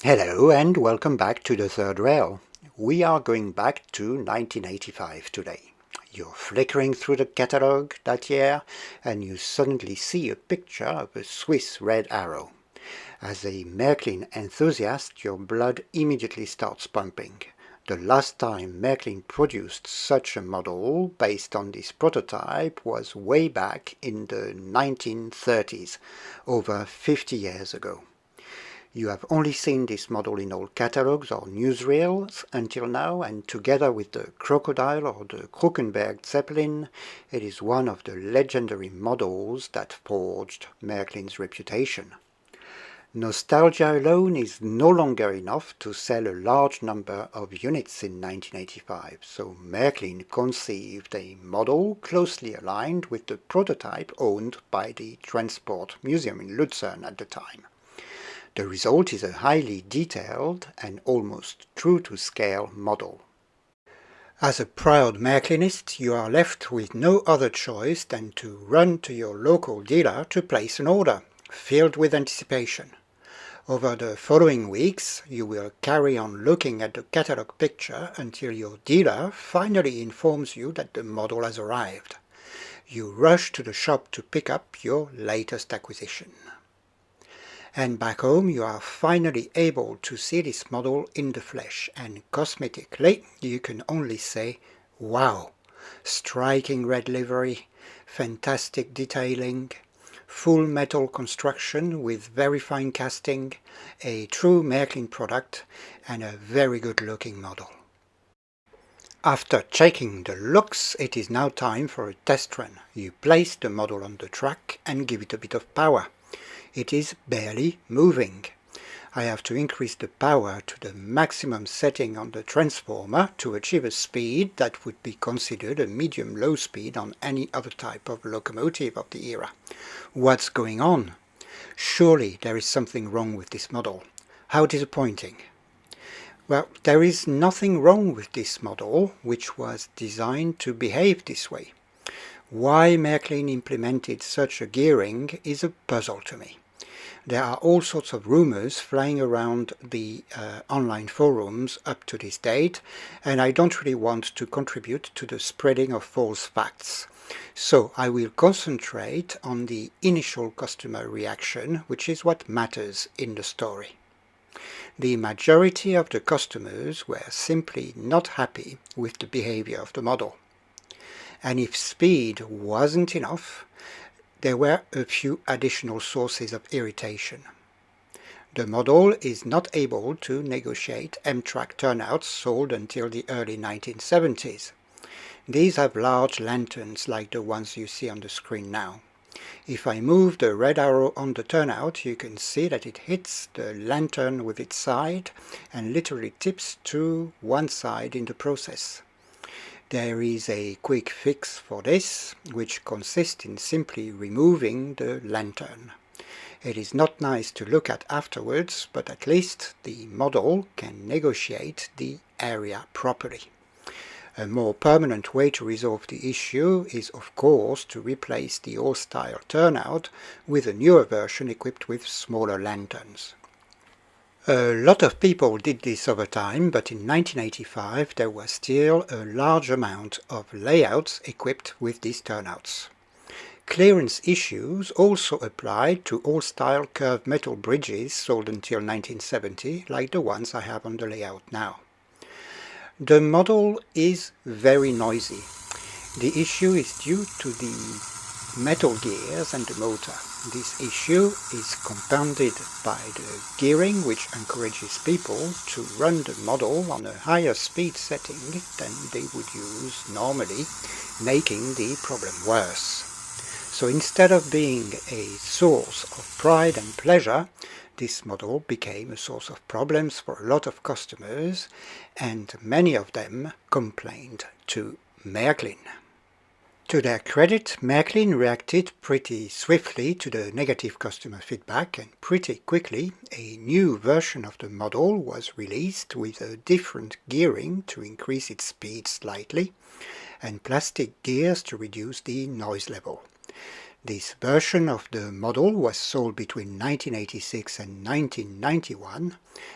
Hello and welcome back to the third rail. We are going back to 1985 today. You're flickering through the catalogue that year and you suddenly see a picture of a Swiss red arrow. As a Märklin enthusiast, your blood immediately starts pumping. The last time Märklin produced such a model based on this prototype was way back in the 1930s, over 50 years ago. You have only seen this model in old catalogues or newsreels until now, and together with the Crocodile or the Krukenberg Zeppelin, it is one of the legendary models that forged Märklin's reputation. Nostalgia alone is no longer enough to sell a large number of units in 1985, so Märklin conceived a model closely aligned with the prototype owned by the Transport Museum in Lucerne at the time. The result is a highly detailed and almost true-to-scale model. As a proud Märklinist, you are left with no other choice than to run to your local dealer to place an order, filled with anticipation. Over the following weeks, you will carry on looking at the catalogue picture until your dealer finally informs you that the model has arrived. You rush to the shop to pick up your latest acquisition. And back home you are finally able to see this model in the flesh, and cosmetically you can only say, wow! Striking red livery, fantastic detailing, full metal construction with very fine casting, a true Märklin product and a very good looking model. After checking the looks, it is now time for a test run. You place the model on the track and give it a bit of power. It is barely moving. I have to increase the power to the maximum setting on the transformer to achieve a speed that would be considered a medium-low speed on any other type of locomotive of the era. What's going on? Surely there is something wrong with this model. How disappointing. Well, there is nothing wrong with this model, which was designed to behave this way. Why Märklin implemented such a gearing is a puzzle to me. There are all sorts of rumors flying around the online forums up to this date, and I don't really want to contribute to the spreading of false facts. So I will concentrate on the initial customer reaction, which is what matters in the story. The majority of the customers were simply not happy with the behavior of the model. And if speed wasn't enough, there were a few additional sources of irritation. The model is not able to negotiate M-track turnouts sold until the early 1970s. These have large lanterns like the ones you see on the screen now. If I move the red arrow on the turnout, you can see that it hits the lantern with its side and literally tips to one side in the process. There is a quick fix for this, which consists in simply removing the lantern. It is not nice to look at afterwards, but at least the model can negotiate the area properly. A more permanent way to resolve the issue is of course to replace the old-style turnout with a newer version equipped with smaller lanterns. A lot of people did this over time, but in 1985 there was still a large amount of layouts equipped with these turnouts. Clearance issues also applied to old-style curved metal bridges sold until 1970, like the ones I have on the layout now. The model is very noisy. The issue is due to the metal gears and the motor. This issue is compounded by the gearing, which encourages people to run the model on a higher speed setting than they would use normally, making the problem worse. So instead of being a source of pride and pleasure, this model became a source of problems for a lot of customers, and many of them complained to Märklin. To their credit, Märklin reacted pretty swiftly to the negative customer feedback, and pretty quickly a new version of the model was released with a different gearing to increase its speed slightly, and plastic gears to reduce the noise level. This version of the model was sold between 1986 and 1991,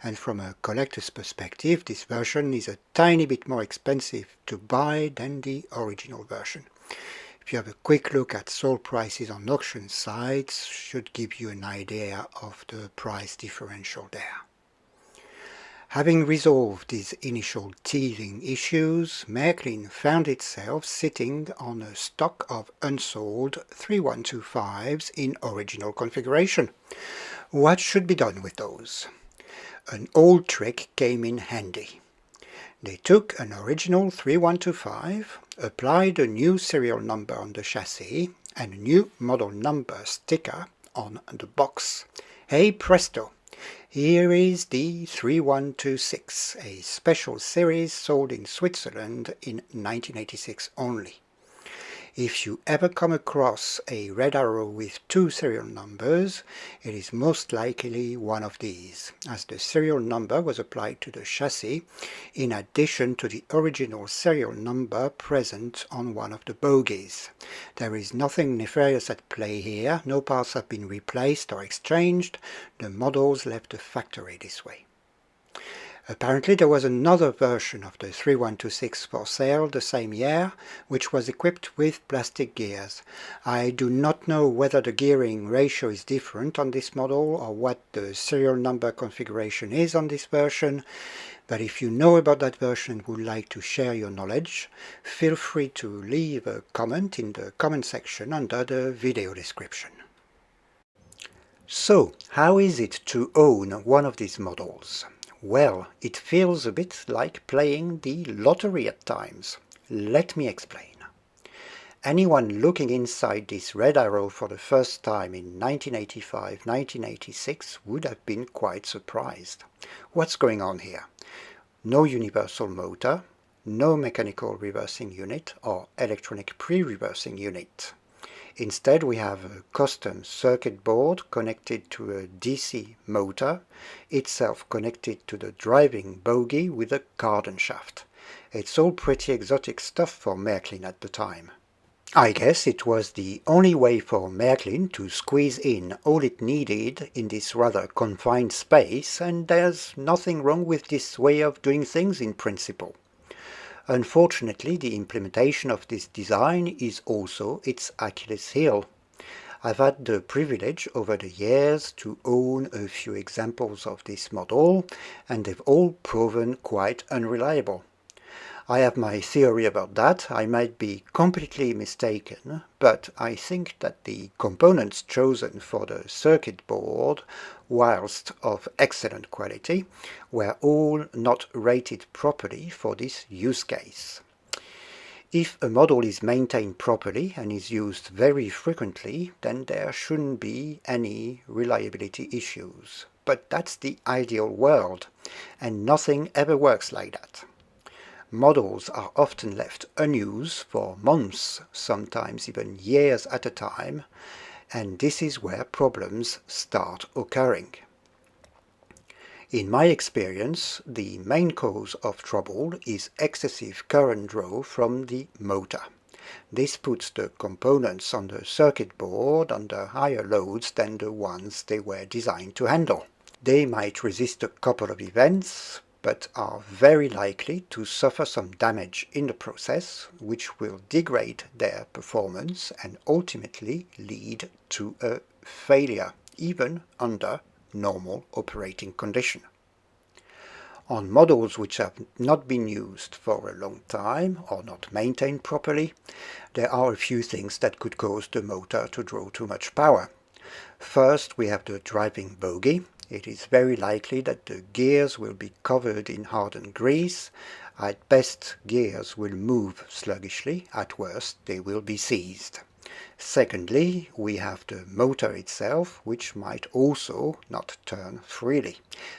and from a collector's perspective, this version is a tiny bit more expensive to buy than the original version. If you have a quick look at sold prices on auction sites, should give you an idea of the price differential there. Having resolved these initial teething issues, Märklin found itself sitting on a stock of unsold 3125s in original configuration. What should be done with those? An old trick came in handy. They took an original 3125, applied a new serial number on the chassis and a new model number sticker on the box. Hey presto! Here is the 3126, a special series sold in Switzerland in 1986 only. If you ever come across a red arrow with two serial numbers, it is most likely one of these, as the serial number was applied to the chassis in addition to the original serial number present on one of the bogies. There is nothing nefarious at play here, no parts have been replaced or exchanged, the models left the factory this way. Apparently there was another version of the 3126 for sale the same year, which was equipped with plastic gears. I do not know whether the gearing ratio is different on this model or what the serial number configuration is on this version, but if you know about that version and would like to share your knowledge, feel free to leave a comment in the comment section under the video description. So, how is it to own one of these models? Well, it feels a bit like playing the lottery at times. Let me explain. Anyone looking inside this red arrow for the first time in 1985-1986 would have been quite surprised. What's going on here? No universal motor, no mechanical reversing unit or electronic pre-reversing unit. Instead, we have a custom circuit board connected to a DC motor, itself connected to the driving bogie with a cardan shaft. It's all pretty exotic stuff for Märklin at the time. I guess it was the only way for Märklin to squeeze in all it needed in this rather confined space, and there's nothing wrong with this way of doing things in principle. Unfortunately, the implementation of this design is also its Achilles heel. I've had the privilege over the years to own a few examples of this model, and they've all proven quite unreliable. I have my theory about that. I might be completely mistaken, but I think that the components chosen for the circuit board, whilst of excellent quality, were all not rated properly for this use case. If a model is maintained properly and is used very frequently, then there shouldn't be any reliability issues. But that's the ideal world, and nothing ever works like that. Models are often left unused for months, sometimes even years at a time, and this is where problems start occurring. In my experience, the main cause of trouble is excessive current draw from the motor. This puts the components on the circuit board under higher loads than the ones they were designed to handle. They might resist a couple of events, but are very likely to suffer some damage in the process, which will degrade their performance and ultimately lead to a failure, even under normal operating condition. On models which have not been used for a long time or not maintained properly, there are a few things that could cause the motor to draw too much power. First, we have the driving bogie. It is very likely that the gears will be covered in hardened grease. At best, gears will move sluggishly. At worst, they will be seized. Secondly, we have the motor itself, which might also not turn freely.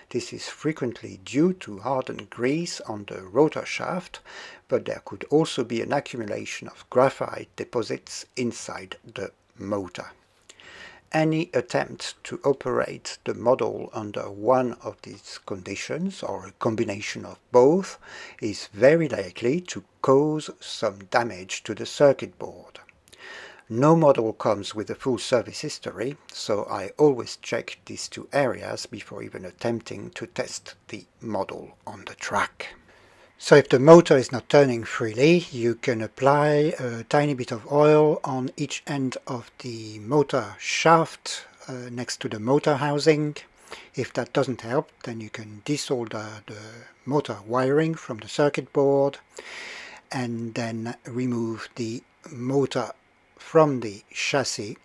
This is frequently due to hardened grease on the rotor shaft, but there could also be an accumulation of graphite deposits inside the motor. Any attempt to operate the model under one of these conditions, or a combination of both, is very likely to cause some damage to the circuit board. No model comes with a full service history, so I always check these two areas before even attempting to test the model on the track. So if the motor is not turning freely, you can apply a tiny bit of oil on each end of the motor shaft next to the motor housing. If that doesn't help, then you can desolder the motor wiring from the circuit board and then remove the motor from the chassis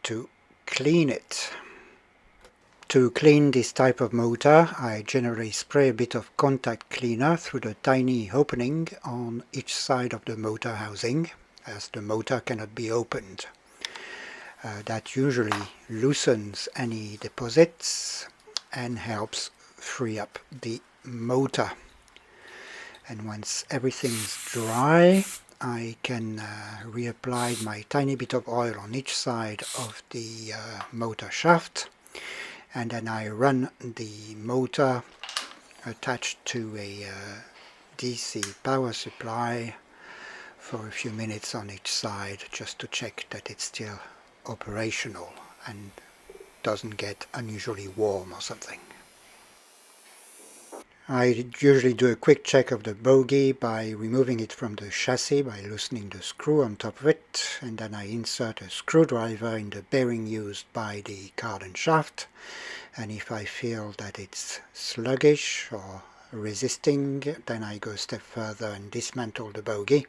to clean it. To clean this type of motor, I generally spray a bit of contact cleaner through the tiny opening on each side of the motor housing, as the motor cannot be opened. That usually loosens any deposits and helps free up the motor. And once everything's dry, I can reapply my tiny bit of oil on each side of the motor shaft, and then I run the motor attached to a DC power supply for a few minutes on each side, just to check that it's still operational and doesn't get unusually warm or something. I usually do a quick check of the bogie by removing it from the chassis by loosening the screw on top of it, and then I insert a screwdriver in the bearing used by the cardan shaft, and if I feel that it's sluggish or resisting, then I go a step further and dismantle the bogie,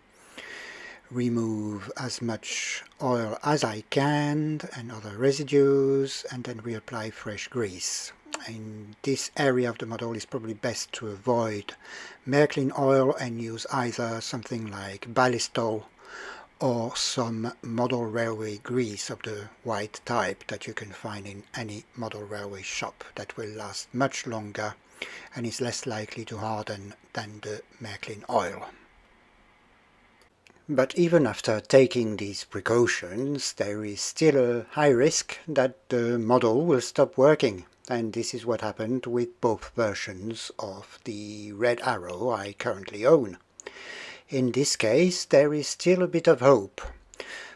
remove as much oil as I can and other residues, and then reapply fresh grease. In this area of the model it's probably best to avoid Märklin oil and use either something like ballistol or some model railway grease of the white type that you can find in any model railway shop. That will last much longer and is less likely to harden than the Märklin oil. But even after taking these precautions, there is still a high risk that the model will stop working. And this is what happened with both versions of the Red Arrow I currently own. In this case, there is still a bit of hope.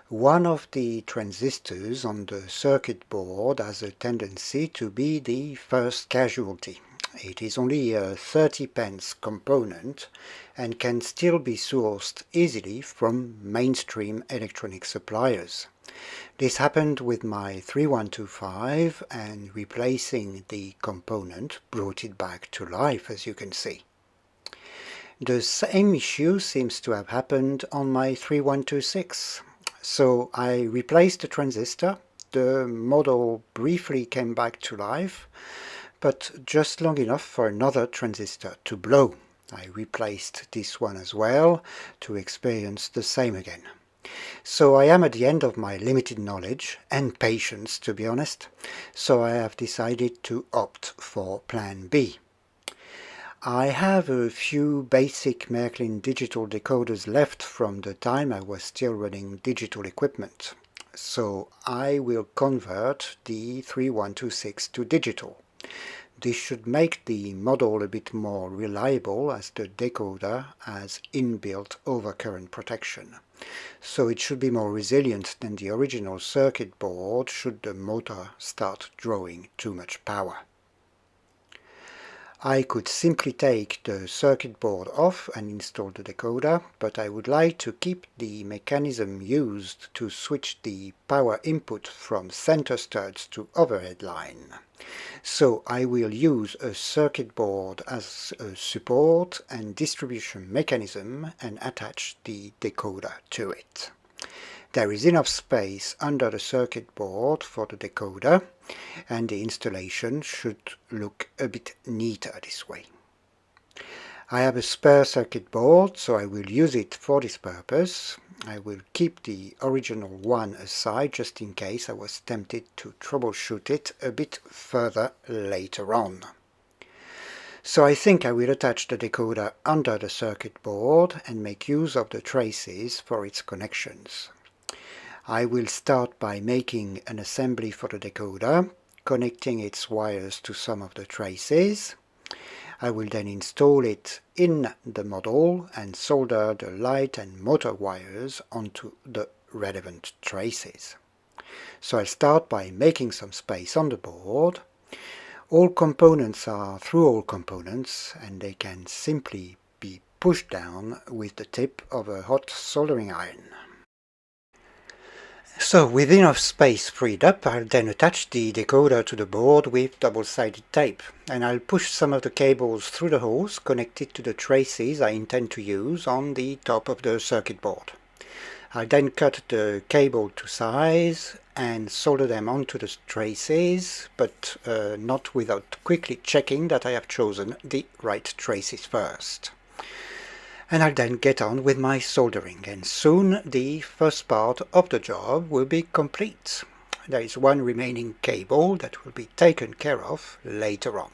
One of the transistors on the circuit board has a tendency to be the first casualty. It is only a 30 pence component and can still be sourced easily from mainstream electronic suppliers. This happened with my 3125, and replacing the component brought it back to life, as you can see. The same issue seems to have happened on my 3126. So I replaced the transistor, the model briefly came back to life, but just long enough for another transistor to blow. I replaced this one as well to experience the same again. So I am at the end of my limited knowledge and patience, to be honest, so I have decided to opt for plan B. I have a few basic Märklin digital decoders left from the time I was still running digital equipment, so I will convert the 3126 to digital. This should make the model a bit more reliable, as the decoder has inbuilt overcurrent protection. So it should be more resilient than the original circuit board should the motor start drawing too much power. I could simply take the circuit board off and install the decoder, but I would like to keep the mechanism used to switch the power input from center studs to overhead line. So I will use a circuit board as a support and distribution mechanism and attach the decoder to it. There is enough space under the circuit board for the decoder, and the installation should look a bit neater this way. I have a spare circuit board, so I will use it for this purpose. I will keep the original one aside just in case I was tempted to troubleshoot it a bit further later on. So I think I will attach the decoder under the circuit board and make use of the traces for its connections. I will start by making an assembly for the decoder, connecting its wires to some of the traces. I will then install it in the model and solder the light and motor wires onto the relevant traces. So I'll start by making some space on the board. All components are through-hole components, and they can simply be pushed down with the tip of a hot soldering iron. So with enough space freed up, I'll then attach the decoder to the board with double-sided tape, and I'll push some of the cables through the holes connected to the traces I intend to use on the top of the circuit board. I'll then cut the cable to size and solder them onto the traces, but not without quickly checking that I have chosen the right traces first. And I'll then get on with my soldering, and soon the first part of the job will be complete. There is one remaining cable that will be taken care of later on.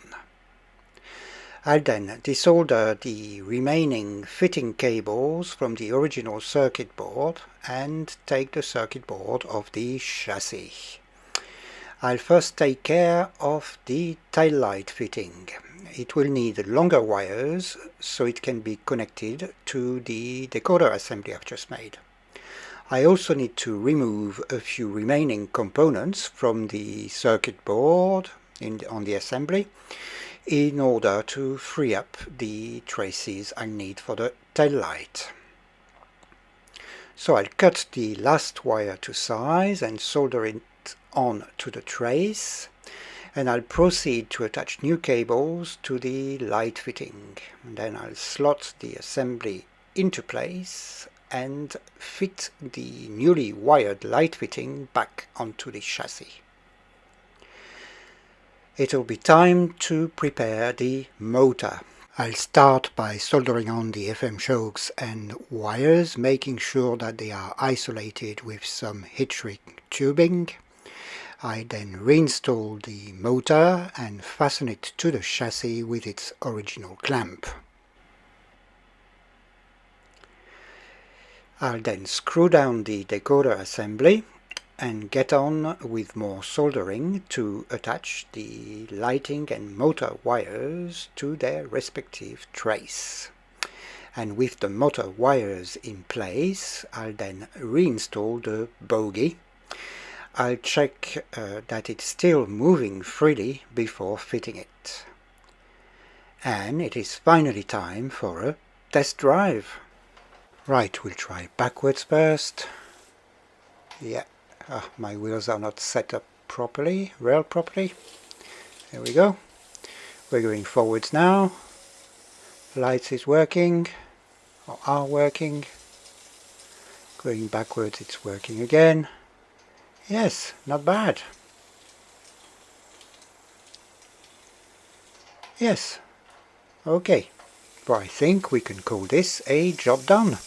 I'll then desolder the remaining fitting cables from the original circuit board and take the circuit board off the chassis. I'll first take care of the tail light fitting. It will need longer wires so it can be connected to the decoder assembly I've just made. I also need to remove a few remaining components from the circuit board on the assembly in order to free up the traces I need for the tail light. So I'll cut the last wire to size and solder it on to the trace, and I'll proceed to attach new cables to the light fitting. And then I'll slot the assembly into place and fit the newly wired light fitting back onto the chassis. It'll be time to prepare the motor. I'll start by soldering on the FM shocks and wires, making sure that they are isolated with some heat shrink tubing. I then reinstall the motor and fasten it to the chassis with its original clamp. I'll then screw down the decoder assembly and get on with more soldering to attach the lighting and motor wires to their respective trace. And with the motor wires in place, I'll then reinstall the bogie. I'll check that it's still moving freely before fitting it. And it is finally time for a test drive. Right, we'll try backwards first. Yeah, my wheels are not set up properly, railed properly. There we go. We're going forwards now. Lights is working, or are working. Going backwards, it's working again. Yes, not bad. Yes, okay. Well, I think we can call this a job done.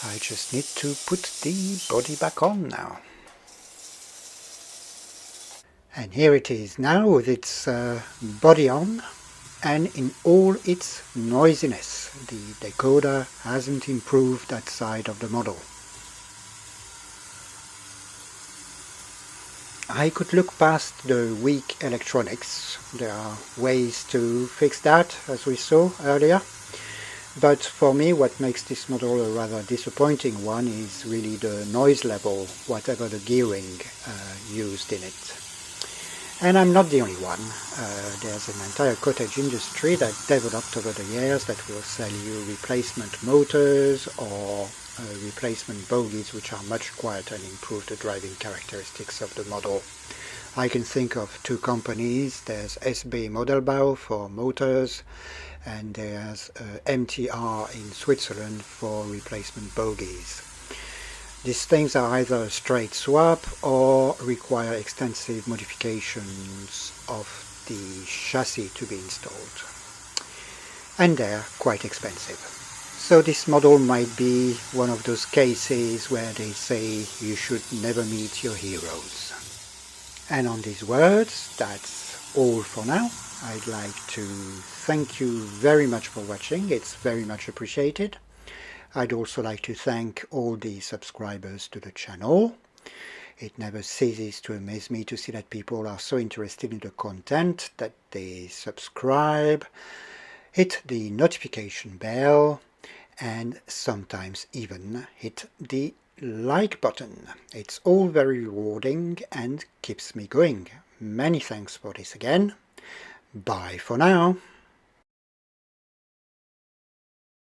I just need to put the body back on now. And here it is now with its body on and in all its noisiness. The decoder hasn't improved that side of the model. I could look past the weak electronics. There are ways to fix that, as we saw earlier. But for me, what makes this model a rather disappointing one is really the noise level, whatever the gearing used in it. And I'm not the only one. There's an entire cottage industry that developed over the years that will sell you replacement motors or replacement bogies which are much quieter and improve the driving characteristics of the model. I can think of two companies. There's SBB Modelbau for motors, and there's MTR in Switzerland for replacement bogies. These things are either a straight swap or require extensive modifications of the chassis to be installed. And they're quite expensive. So this model might be one of those cases where they say you should never meet your heroes. And on these words, that's all for now. I'd like to thank you very much for watching. It's very much appreciated. I'd also like to thank all the subscribers to the channel. It never ceases to amaze me to see that people are so interested in the content that they subscribe, hit the notification bell, and sometimes even hit the like button. It's all very rewarding and keeps me going. Many thanks for this again. Bye for now.